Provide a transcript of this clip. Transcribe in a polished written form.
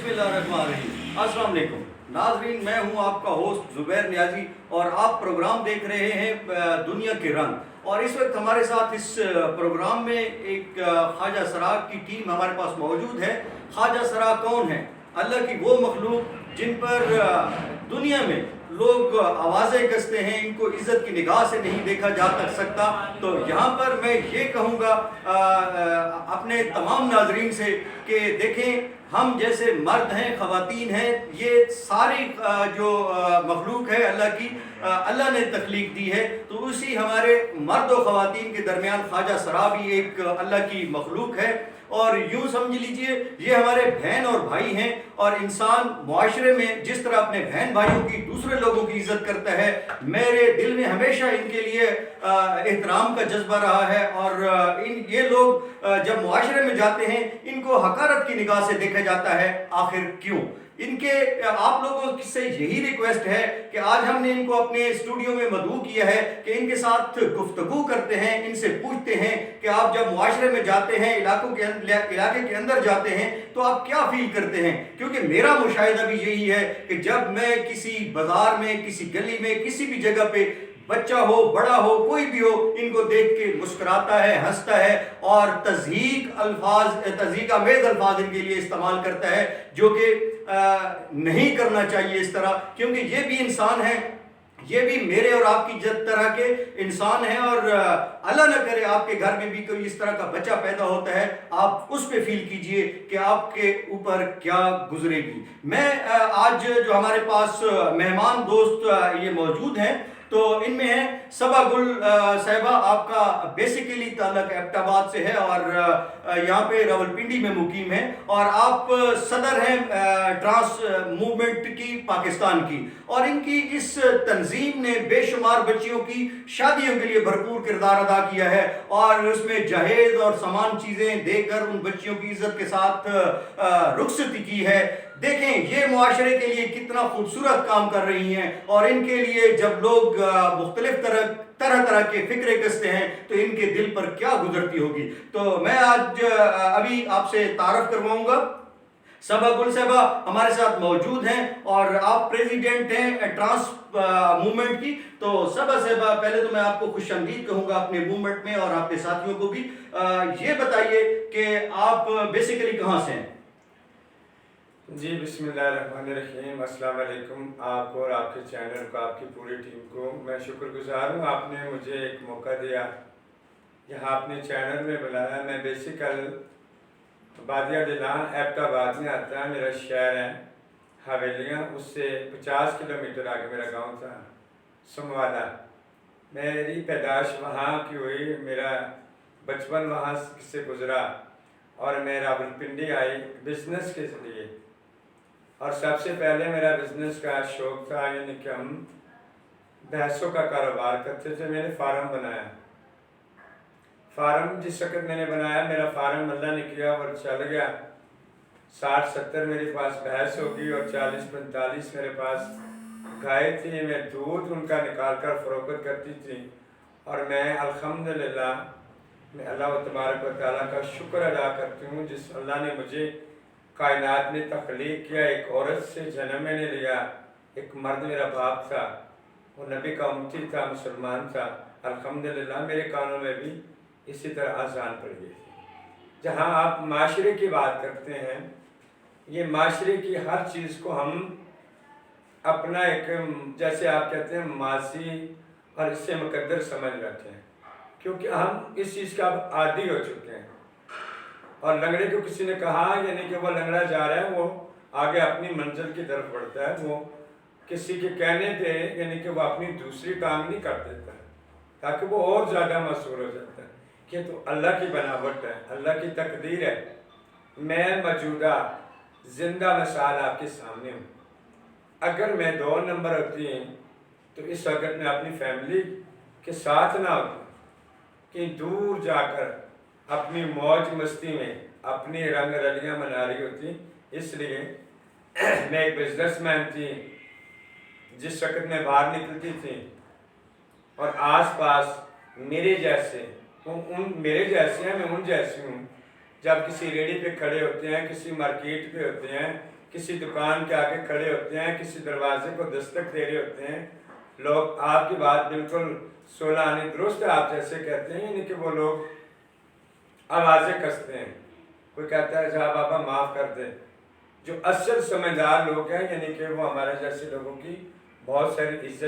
बिस्मिल्लाहिर्रहमानिर्रहीम। अस्सलाम वालेकुम नाजरीन, मैं हूं आपका होस्ट ज़ुबैर नियाजी और आप प्रोग्राम देख रहे हैं दुनिया के रंग। और इस वक्त हमारे साथ इस प्रोग्राम में एक ख्वाजा सराग की टीम हमारे पास मौजूद है। ख्वाजा सराग कौन है? अल्लाह की वो मखलूक जिन पर दुनिया में लोग आवाज़ें कसते हैं, इनको इज़्ज़त की निगाह से नहीं देखा जा सकता। तो यहाँ पर मैं ये कहूँगा अपने तमाम नाजरीन से कि देखें, हम जैसे मर्द हैं, ख़वातीन हैं, ये सारी जो मखलूक है अल्लाह की, अल्लाह ने तख्लीक दी है। तो उसी हमारे मर्द और ख़वातीन के दरमियान ख्वाजा सरा भी एक अल्लाह की मखलूक है। और यूँ समझ लीजिए ये हमारे बहन और भाई हैं। और इंसान मुआशरे में जिस तरह अपने बहन भाइयों की, दूसरे लोगों की इज़्ज़त करता है, मेरे दिल में हमेशा इनके लिए एहतराम का जज्बा रहा है। और ये लोग जब मुआशरे में जाते हैं इनको हकारत की निगाह से देखा जाता है। आखिर क्यों? इनके आप लोगों से यही रिक्वेस्ट है कि आज हमने इनको अपने स्टूडियो में मदऊ किया है कि इनके साथ गुफ्तगू करते हैं, इनसे पूछते हैं कि आप जब मुआशरे में जाते हैं, इलाके के अंदर जाते हैं, तो आप क्या फील करते हैं? क्योंकि मेरा मुशाहिदा भी यही है कि जब मैं किसी बाजार में, किसी गली में, किसी भी जगह पे बच्चा हो, बड़ा हो, कोई भी हो, इनको देख के मुस्कुराता है, हंसता है और तज़हीक आमेज़ अल्फाज इनके लिए इस्तेमाल करता है, जो कि नहीं करना चाहिए इस तरह। क्योंकि ये भी इंसान है, ये भी मेरे और आपकी तरह के इंसान हैं। और अल्लाह न करे आपके घर में भी कोई इस तरह का बच्चा पैदा होता है, आप उस पे फील कीजिए कि आपके ऊपर क्या गुजरेगी। मैं आज जो हमारे पास मेहमान दोस्त ये मौजूद हैं, तो इनमें है सबा गुल साहिबा। आपका बेसिकली ताल्लुक एबटाबाद से है और यहाँ पे रावलपिंडी में मुकीम है। और आप सदर हैं ट्रांस मूवमेंट की पाकिस्तान की। और इनकी इस तंजीम ने बेशुमार बच्चियों की शादियों के लिए भरपूर किरदार अदा किया है और उसमें जहेज और सामान चीज़ें देकर उन बच्चियों की इज्जत के साथ रुखसती की है। देखें ये मुआशरे के लिए कितना खूबसूरत काम कर रही हैं। और इनके लिए जब लोग मुख्तलिफ तरह के फिक्रे कसते हैं तो इनके दिल पर क्या गुजरती होगी। तो मैं आज अभी आपसे तारफ करवाऊंगा। सबा गुल साहबा हमारे साथ मौजूद हैं और आप प्रेसिडेंट हैं ट्रांस मूवमेंट की। तो सबा साहबा, पहले तो मैं आपको खुशामदीद कहूँगा अपने मूवमेंट में और आपके साथियों को भी। ये बताइए कि आप बेसिकली कहाँ से हैं? जी बिस्मिल्लाहिर्रहमानिर्रहीम। अस्सलाम वालेकुम। आपको और आपके चैनल को, आपकी पूरी टीम को मैं शुक्रगुजार हूँ। आपने मुझे एक मौका दिया, यहाँ अपने चैनल में बुलाया। मैं बेसिकल बादिया दिलान एबटाबाद में आता है, मेरा शहर है हवेलियाँ, उससे 50 किलोमीटर आगे मेरा गांव था समवाला। मेरी पैदाइश वहाँ की हुई, मेरा बचपन वहाँ से गुजरा और मैं रावलपिंडी आई बिज़नेस के लिए। और सबसे पहले मेरा बिज़नेस का शौक़ था, यानी कि हम भैंसों का कारोबार करते थे। मैंने फार्म बनाया। फार्म जिस वक्त मैंने बनाया, मेरा फार्म अल्लाह ने किया और चल गया। 60-70 मेरे पास भैंस होगी और 40-45 मेरे पास गाय थी। मैं दूध उनका निकाल कर फ़रोख्त करती थी। और मैं अल्हम्दुलिल्लाह मैं अल्लाह तबारक व तआला का शुक्र अदा करती हूँ जिस अल्लाह ने मुझे कायनात में तख्लीक किया। एक औरत से जन्म मैंने लिया, एक मर्द मेरा बाप था, वो नबी का उम्मती था, मुसलमान था। अल्हम्दुलिल्लाह मेरे कानों में भी इसी तरह आज़ान पड़ गई थी। जहाँ आप माशरे की बात करते हैं, ये माशरे की हर चीज़ को हम अपना एक, जैसे आप कहते हैं, माजी और इससे मुकद्दर समझ बैठे हैं, क्योंकि हम इस चीज़ का अब आदी हो चुके हैं। और लंगड़े को किसी ने कहा, यानी कि वो लंगड़ा जा रहा है, वो आगे अपनी मंजिल की तरफ बढ़ता है, वो किसी के कहने पे यानी कि वो अपनी दूसरी टांग नहीं कर देता है, ताकि वो और ज़्यादा मशहूर हो जाता है कि तो अल्लाह की बनावट है, अल्लाह की तकदीर है। मैं मौजूदा जिंदा मिसाल आपके सामने हूँ। अगर मैं 2 नंबर होती तो इस वक्त मैं अपनी फैमिली के साथ ना होती, कहीं दूर जाकर अपनी मौज मस्ती में अपनी रंग रलियाँ मना रही होती। इसलिए मैं एक बिजनेसमैन थी, जिस वक्त मैं बाहर निकलती थी और आसपास मेरे जैसे मेरे जैसे हैं, मैं उन जैसी हूँ। जब किसी रेडी पे खड़े होते हैं, किसी मार्केट पे होते हैं, کسی دکان کے آگے کھڑے ہوتے ہیں، کسی دروازے کو دستک دے رہے ہوتے ہیں، لوگ آپ کی بات بالکل سولہ آنی درست ہے، آپ جیسے کہتے ہیں، یعنی کہ وہ لوگ آوازیں کستے ہیں، کوئی کہتا ہے جہاں بابا معاف کر دیں۔ جو اصل سمجھدار لوگ ہیں، یعنی کہ وہ ہمارے جیسے لوگوں کی بہت ساری عزت